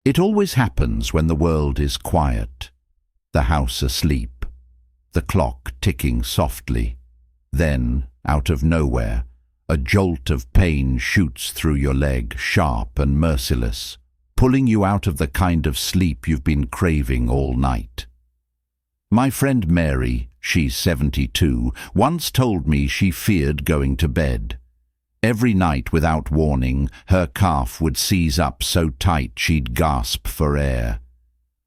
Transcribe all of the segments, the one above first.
It always happens when the world is quiet, the house asleep, the clock ticking softly. Then, out of nowhere, a jolt of pain shoots through your leg, sharp and merciless, pulling you out of the kind of sleep you've been craving all night. My friend Mary, she's 72, once told me she feared going to bed. Every night without warning, her calf would seize up so tight she'd gasp for air.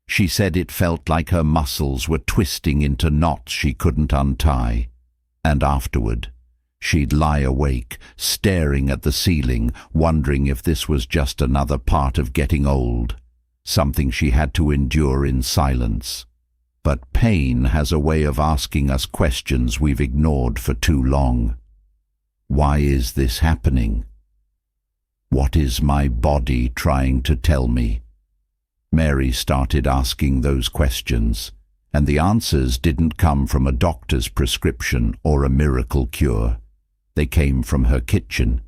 She said it felt like her muscles were twisting into knots she couldn't untie. And afterward, she'd lie awake, staring at the ceiling, wondering if this was just another part of getting old, something she had to endure in silence. But pain has a way of asking us questions we've ignored for too long. Why is this happening? What is my body trying to tell me? Mary started asking those questions, and the answers didn't come from a doctor's prescription or a miracle cure. They came from her kitchen.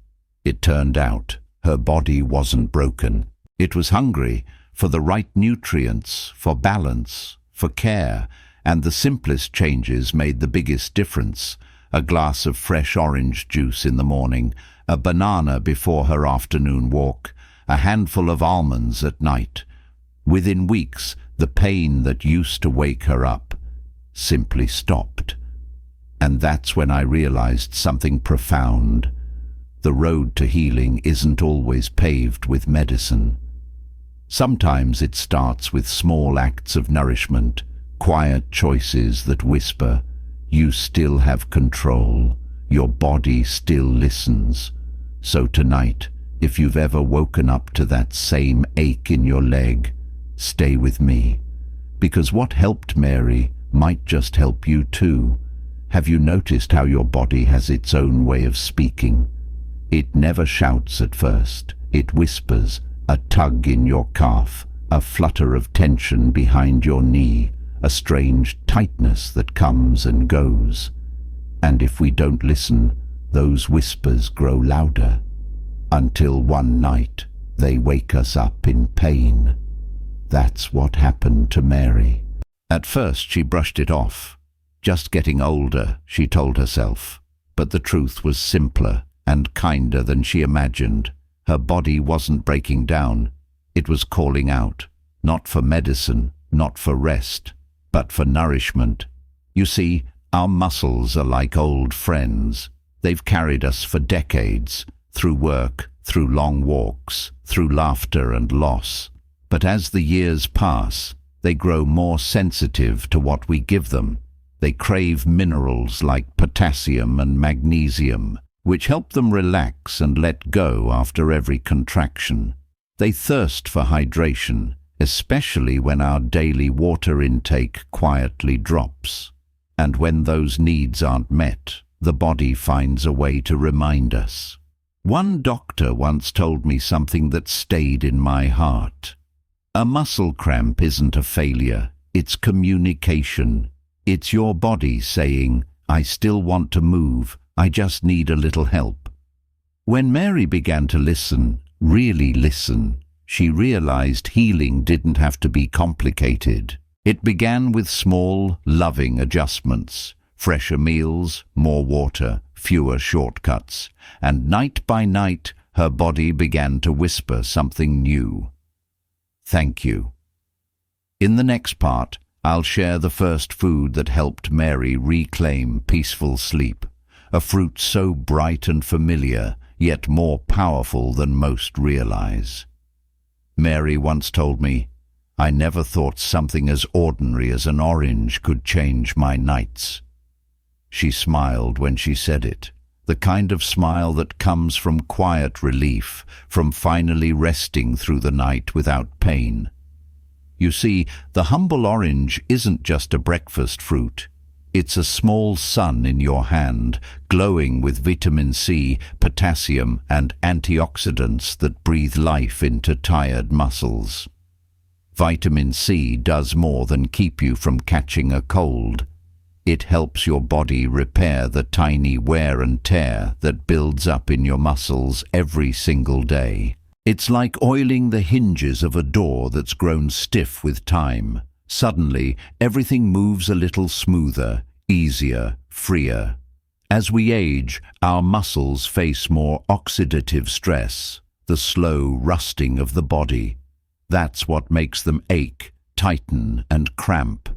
It turned out her body wasn't broken. It was hungry for the right nutrients, for balance, for care, and the simplest changes made the biggest difference. A glass of fresh orange juice in the morning, a banana before her afternoon walk, a handful of almonds at night. Within weeks, the pain that used to wake her up simply stopped. And that's when I realized something profound. The road to healing isn't always paved with medicine. Sometimes it starts with small acts of nourishment, quiet choices that whisper, "You still have control. Your body still listens." So tonight, if you've ever woken up to that same ache in your leg, stay with me. Because what helped Mary might just help you too. Have you noticed how your body has its own way of speaking? It never shouts at first. It whispers, a tug in your calf, a flutter of tension behind your knee, a strange tightness that comes and goes. And if we don't listen, those whispers grow louder, until one night they wake us up in pain. That's what happened to Mary. At first she brushed it off. Just getting older, she told herself. But the truth was simpler and kinder than she imagined. Her body wasn't breaking down. It was calling out, not for medicine, not for rest, but for nourishment. You see, our muscles are like old friends. They've carried us for decades, through work, through long walks, through laughter and loss. But as the years pass, they grow more sensitive to what we give them. They crave minerals like potassium and magnesium, which help them relax and let go after every contraction. They thirst for hydration, especially when our daily water intake quietly drops. And when those needs aren't met, the body finds a way to remind us. One doctor once told me something that stayed in my heart. A muscle cramp isn't a failure, it's communication. It's your body saying, "I still want to move, I just need a little help." When Mary began to listen, really listen, she realized healing didn't have to be complicated. It began with small, loving adjustments, fresher meals, more water, fewer shortcuts, and night by night her body began to whisper something new. Thank you. In the next part, I'll share the first food that helped Mary reclaim peaceful sleep, a fruit so bright and familiar, yet more powerful than most realize. Mary once told me, "I never thought something as ordinary as an orange could change my nights." She smiled when she said it, the kind of smile that comes from quiet relief, from finally resting through the night without pain. You see, the humble orange isn't just a breakfast fruit. It's a small sun in your hand, glowing with vitamin C, potassium, and antioxidants that breathe life into tired muscles. Vitamin C does more than keep you from catching a cold. It helps your body repair the tiny wear and tear that builds up in your muscles every single day. It's like oiling the hinges of a door that's grown stiff with time. Suddenly, everything moves a little smoother, easier, freer. As we age, our muscles face more oxidative stress, the slow rusting of the body. That's what makes them ache, tighten, and cramp.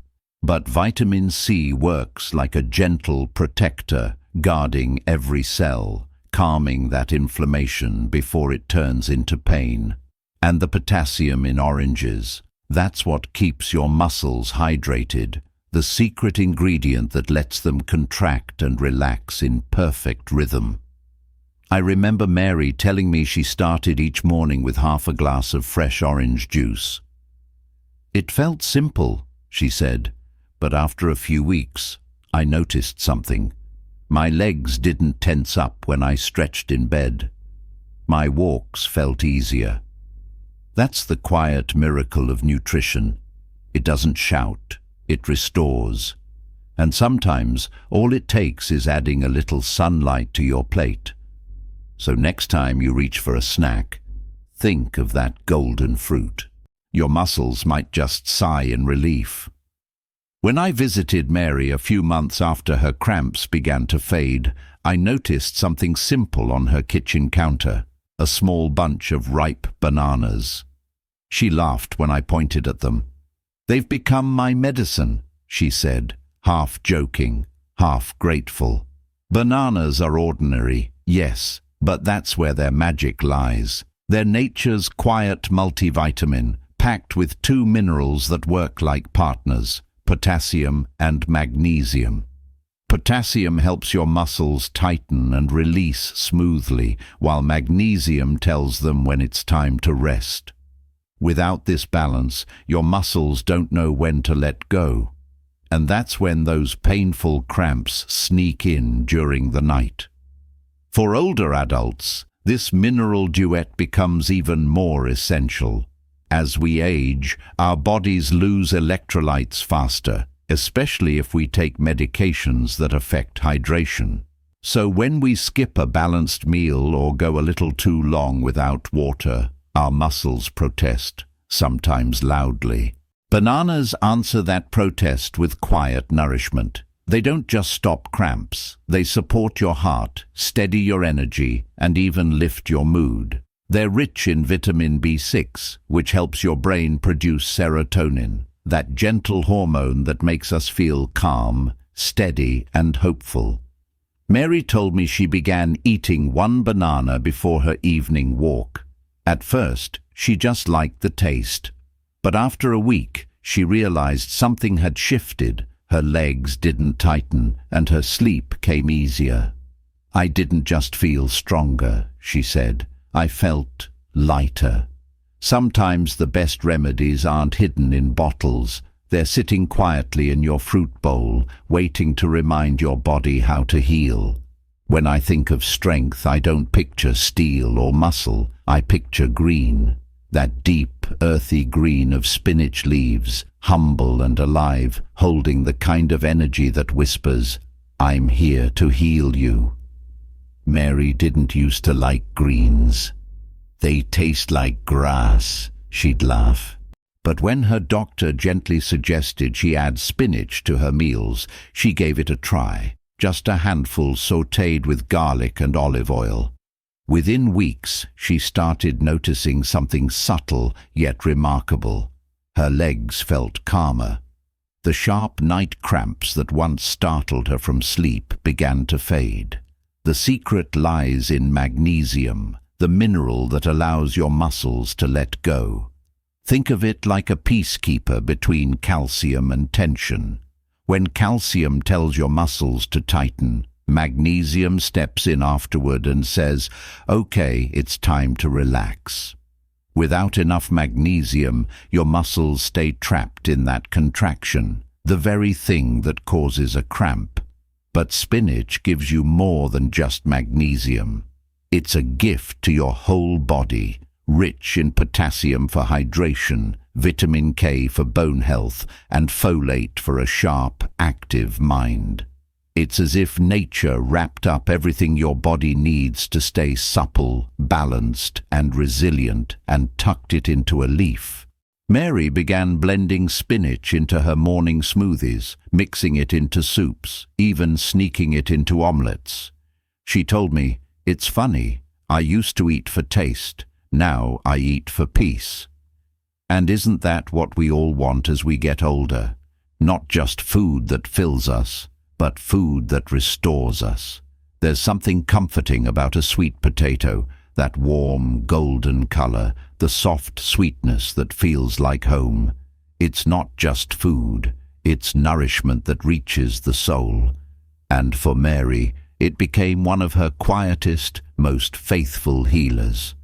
But vitamin C works like a gentle protector, guarding every cell, calming that inflammation before it turns into pain. And the potassium in oranges, that's what keeps your muscles hydrated, the secret ingredient that lets them contract and relax in perfect rhythm. I remember Mary telling me she started each morning with half a glass of fresh orange juice. It felt simple, she said, but after a few weeks, I noticed something. My legs didn't tense up when I stretched in bed. My walks felt easier. That's the quiet miracle of nutrition. It doesn't shout, it restores. And sometimes all it takes is adding a little sunlight to your plate. So next time you reach for a snack, think of that golden fruit. Your muscles might just sigh in relief. When I visited Mary a few months after her cramps began to fade, I noticed something simple on her kitchen counter, a small bunch of ripe bananas. She laughed when I pointed at them. "They've become my medicine," she said, half joking, half grateful. Bananas are ordinary, yes, but that's where their magic lies. They're nature's quiet multivitamin, packed with two minerals that work like partners: potassium and magnesium. Potassium helps your muscles tighten and release smoothly, while magnesium tells them when it's time to rest. Without this balance, your muscles don't know when to let go. And that's when those painful cramps sneak in during the night. For older adults, this mineral duet becomes even more essential. As we age, our bodies lose electrolytes faster, especially if we take medications that affect hydration. So when we skip a balanced meal or go a little too long without water, our muscles protest, sometimes loudly. Bananas answer that protest with quiet nourishment. They don't just stop cramps, they support your heart, steady your energy, and even lift your mood. They're rich in vitamin B6, which helps your brain produce serotonin, that gentle hormone that makes us feel calm, steady, and hopeful. Mary told me she began eating one banana before her evening walk. At first, she just liked the taste. But after a week, she realized something had shifted. Her legs didn't tighten, and her sleep came easier. "I didn't just feel stronger," she said. "I felt lighter." Sometimes the best remedies aren't hidden in bottles. They're sitting quietly in your fruit bowl, waiting to remind your body how to heal. When I think of strength, I don't picture steel or muscle. I picture green. That deep, earthy green of spinach leaves, humble and alive, holding the kind of energy that whispers, "I'm here to heal you." Mary didn't used to like greens. "They taste like grass," she'd laugh. But when her doctor gently suggested she add spinach to her meals, she gave it a try, just a handful sautéed with garlic and olive oil. Within weeks, she started noticing something subtle yet remarkable. Her legs felt calmer. The sharp night cramps that once startled her from sleep began to fade. The secret lies in magnesium, the mineral that allows your muscles to let go. Think of it like a peacekeeper between calcium and tension. When calcium tells your muscles to tighten, magnesium steps in afterward and says, "Okay, it's time to relax." Without enough magnesium, your muscles stay trapped in that contraction, the very thing that causes a cramp. But spinach gives you more than just magnesium. It's a gift to your whole body, rich in potassium for hydration, vitamin K for bone health, and folate for a sharp, active mind. It's as if nature wrapped up everything your body needs to stay supple, balanced, and resilient, and tucked it into a leaf. Mary began blending spinach into her morning smoothies, mixing it into soups, even sneaking it into omelettes. She told me, "It's funny, I used to eat for taste, now I eat for peace." And isn't that what we all want as we get older? Not just food that fills us, but food that restores us. There's something comforting about a sweet potato, that warm, golden color, the soft sweetness that feels like home. It's not just food, it's nourishment that reaches the soul. And for Mary, it became one of her quietest, most faithful healers.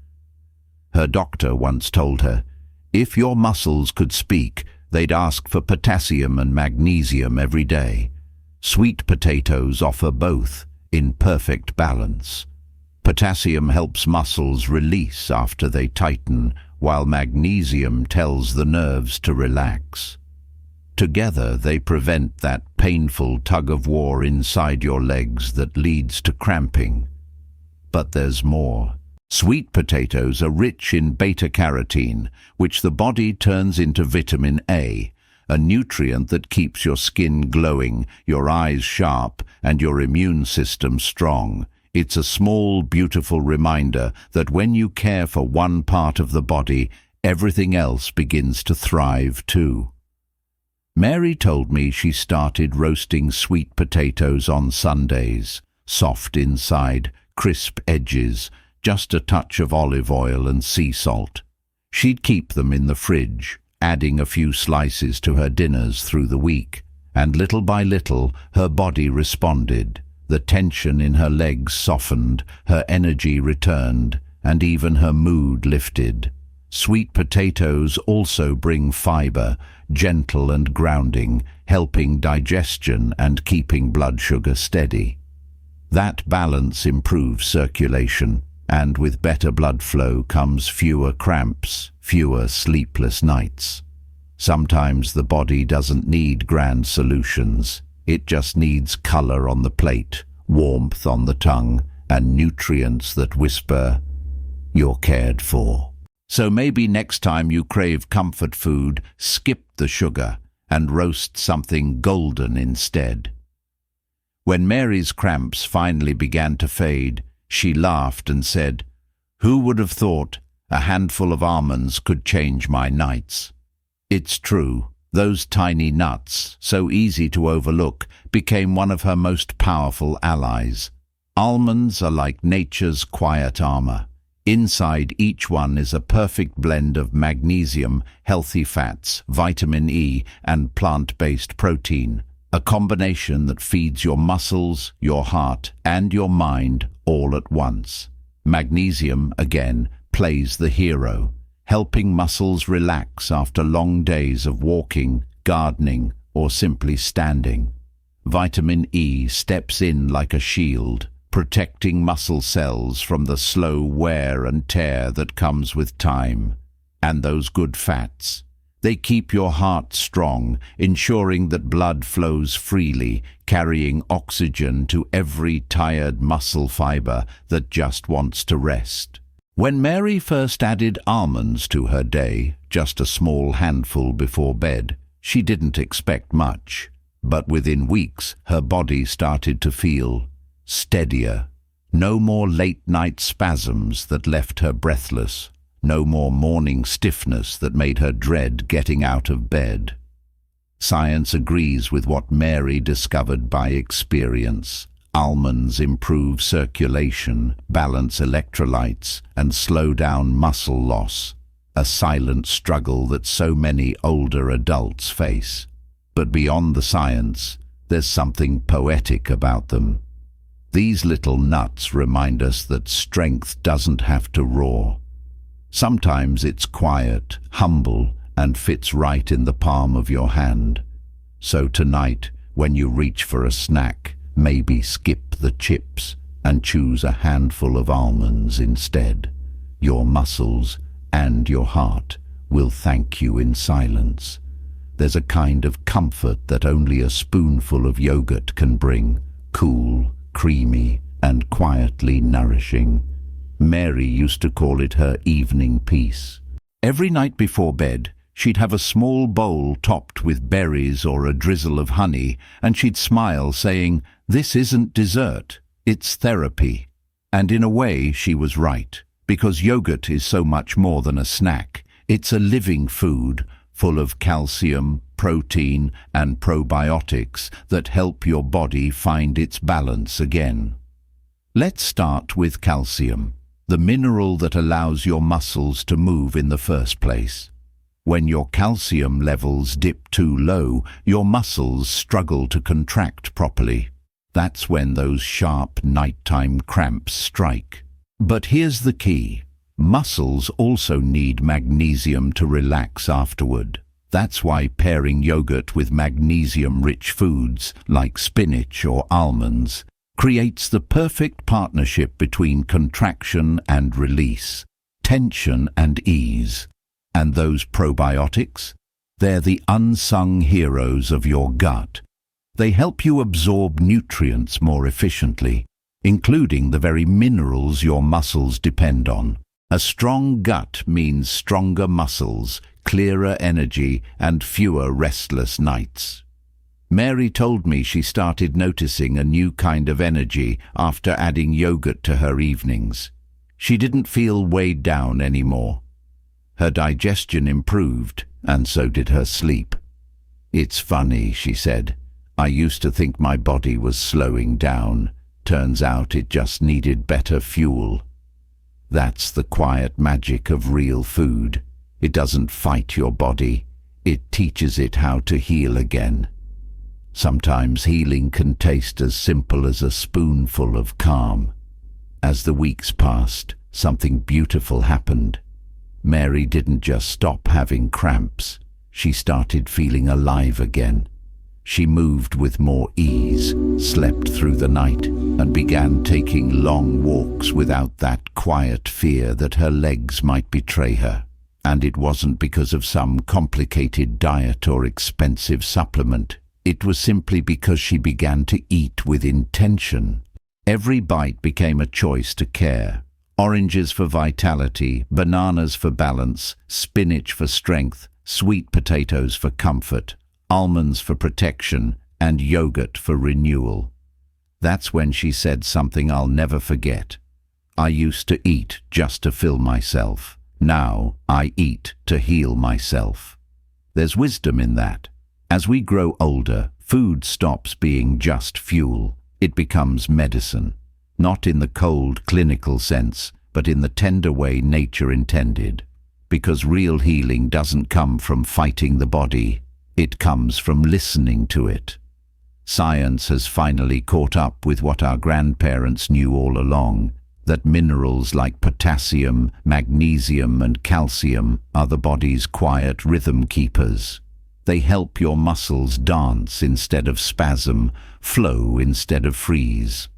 Her doctor once told her, if your muscles could speak, they'd ask for potassium and magnesium every day. Sweet potatoes offer both, in perfect balance. Potassium helps muscles release after they tighten, while magnesium tells the nerves to relax. Together they prevent that painful tug-of-war inside your legs that leads to cramping. But there's more. Sweet potatoes are rich in beta-carotene, which the body turns into vitamin A, a nutrient that keeps your skin glowing, your eyes sharp, and your immune system strong. It's a small, beautiful reminder that when you care for one part of the body, everything else begins to thrive too. Mary told me she started roasting sweet potatoes on Sundays, soft inside, crisp edges, just a touch of olive oil and sea salt. She'd keep them in the fridge, adding a few slices to her dinners through the week, and little by little her body responded. The tension in her legs softened, her energy returned, and even her mood lifted. Sweet potatoes also bring fiber, gentle and grounding, helping digestion and keeping blood sugar steady. That balance improves circulation, and with better blood flow comes fewer cramps, fewer sleepless nights. Sometimes the body doesn't need grand solutions. It just needs color on the plate, warmth on the tongue, and nutrients that whisper, "You're cared for." So maybe next time you crave comfort food, skip the sugar and roast something golden instead. When Mary's cramps finally began to fade, she laughed and said, "Who would have thought a handful of almonds could change my nights?" It's true. Those tiny nuts, so easy to overlook, became one of her most powerful allies. Almonds are like nature's quiet armor. Inside each one is a perfect blend of magnesium, healthy fats, vitamin E, and plant-based protein, a combination that feeds your muscles, your heart, and your mind all at once. Magnesium, again, plays the hero, helping muscles relax after long days of walking, gardening, or simply standing. Vitamin E steps in like a shield, protecting muscle cells from the slow wear and tear that comes with time. And those good fats, they keep your heart strong, ensuring that blood flows freely, carrying oxygen to every tired muscle fiber that just wants to rest. When Mary first added almonds to her day, just a small handful before bed, she didn't expect much. But within weeks, her body started to feel steadier. No more late-night spasms that left her breathless. No more morning stiffness that made her dread getting out of bed. Science agrees with what Mary discovered by experience. Almonds improve circulation, balance electrolytes, and slow down muscle loss, a silent struggle that so many older adults face. But beyond the science, there's something poetic about them. These little nuts remind us that strength doesn't have to roar. Sometimes it's quiet, humble, and fits right in the palm of your hand. So tonight, when you reach for a snack, maybe skip the chips and choose a handful of almonds instead. Your muscles and your heart will thank you in silence. There's a kind of comfort that only a spoonful of yogurt can bring, cool, creamy, and quietly nourishing. Mary used to call it her evening peace. Every night before bed, she'd have a small bowl topped with berries or a drizzle of honey, and she'd smile, saying, "This isn't dessert, it's therapy." And in a way, she was right, because yogurt is so much more than a snack. It's a living food, full of calcium, protein, and probiotics that help your body find its balance again. Let's start with calcium, the mineral that allows your muscles to move in the first place. When your calcium levels dip too low, your muscles struggle to contract properly. That's when those sharp nighttime cramps strike. But here's the key. Muscles also need magnesium to relax afterward. That's why pairing yogurt with magnesium-rich foods like spinach or almonds creates the perfect partnership between contraction and release, tension and ease. And those probiotics? They're the unsung heroes of your gut. They help you absorb nutrients more efficiently, including the very minerals your muscles depend on. A strong gut means stronger muscles, clearer energy, and fewer restless nights. Mary told me she started noticing a new kind of energy after adding yogurt to her evenings. She didn't feel weighed down anymore. Her digestion improved, and so did her sleep. "It's funny," she said. "I used to think my body was slowing down. Turns out it just needed better fuel." That's the quiet magic of real food. It doesn't fight your body. It teaches it how to heal again. Sometimes healing can taste as simple as a spoonful of calm. As the weeks passed, something beautiful happened. Mary didn't just stop having cramps. She started feeling alive again. She moved with more ease, slept through the night, and began taking long walks without that quiet fear that her legs might betray her. And it wasn't because of some complicated diet or expensive supplement. It was simply because she began to eat with intention. Every bite became a choice to care. Oranges for vitality, bananas for balance, spinach for strength, sweet potatoes for comfort, almonds for protection, and yogurt for renewal. That's when she said something I'll never forget. "I used to eat just to fill myself. Now I eat to heal myself." There's wisdom in that. As we grow older, food stops being just fuel. It becomes medicine. Not in the cold, clinical sense, but in the tender way nature intended. Because real healing doesn't come from fighting the body, it comes from listening to it. Science has finally caught up with what our grandparents knew all along, that minerals like potassium, magnesium, and calcium are the body's quiet rhythm keepers. They help your muscles dance instead of spasm, flow instead of freeze.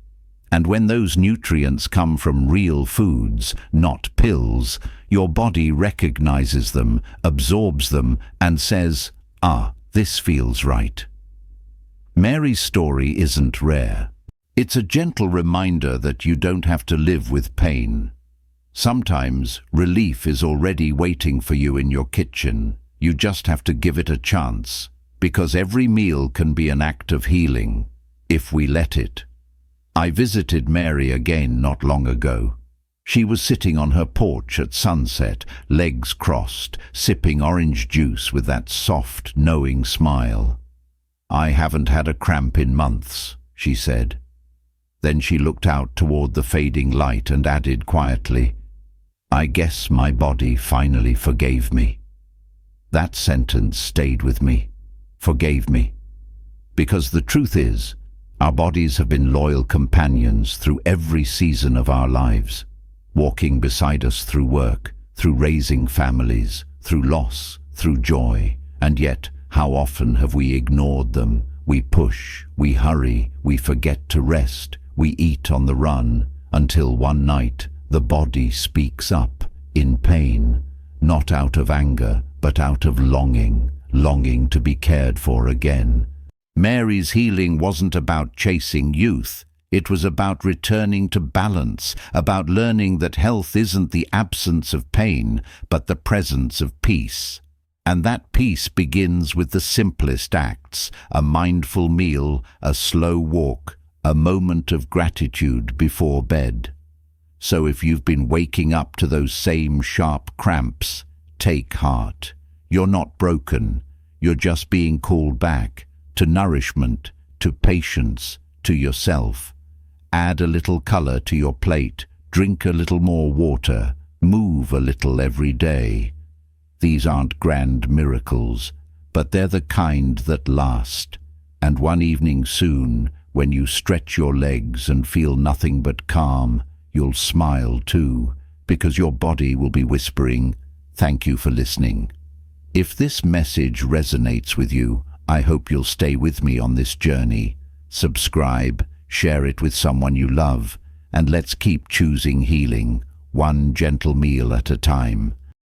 And when those nutrients come from real foods, not pills, your body recognizes them, absorbs them, and says, "Ah, this feels right." Mary's story isn't rare. It's a gentle reminder that you don't have to live with pain. Sometimes relief is already waiting for you in your kitchen. You just have to give it a chance, because every meal can be an act of healing, if we let it. I visited Mary again not long ago. She was sitting on her porch at sunset, legs crossed, sipping orange juice with that soft, knowing smile. "I haven't had a cramp in months," she said. Then she looked out toward the fading light and added quietly, "I guess my body finally forgave me." That sentence stayed with me. Forgave me. Because the truth is, our bodies have been loyal companions through every season of our lives, walking beside us through work, through raising families, through loss, through joy. And yet, how often have we ignored them? We push, we hurry, we forget to rest, we eat on the run, until one night the body speaks up, in pain, not out of anger, but out of longing, longing to be cared for again. Mary's healing wasn't about chasing youth. It was about returning to balance, about learning that health isn't the absence of pain, but the presence of peace. And that peace begins with the simplest acts: a mindful meal, a slow walk, a moment of gratitude before bed. So if you've been waking up to those same sharp cramps, take heart. You're not broken. You're just being called back to nourishment, to patience, to yourself. Add a little color to your plate, drink a little more water, move a little every day. These aren't grand miracles, but they're the kind that last. And one evening soon, when you stretch your legs and feel nothing but calm, you'll smile too, because your body will be whispering, "Thank you for listening." If this message resonates with you, I hope you'll stay with me on this journey. Subscribe, share it with someone you love, and let's keep choosing healing, one gentle meal at a time.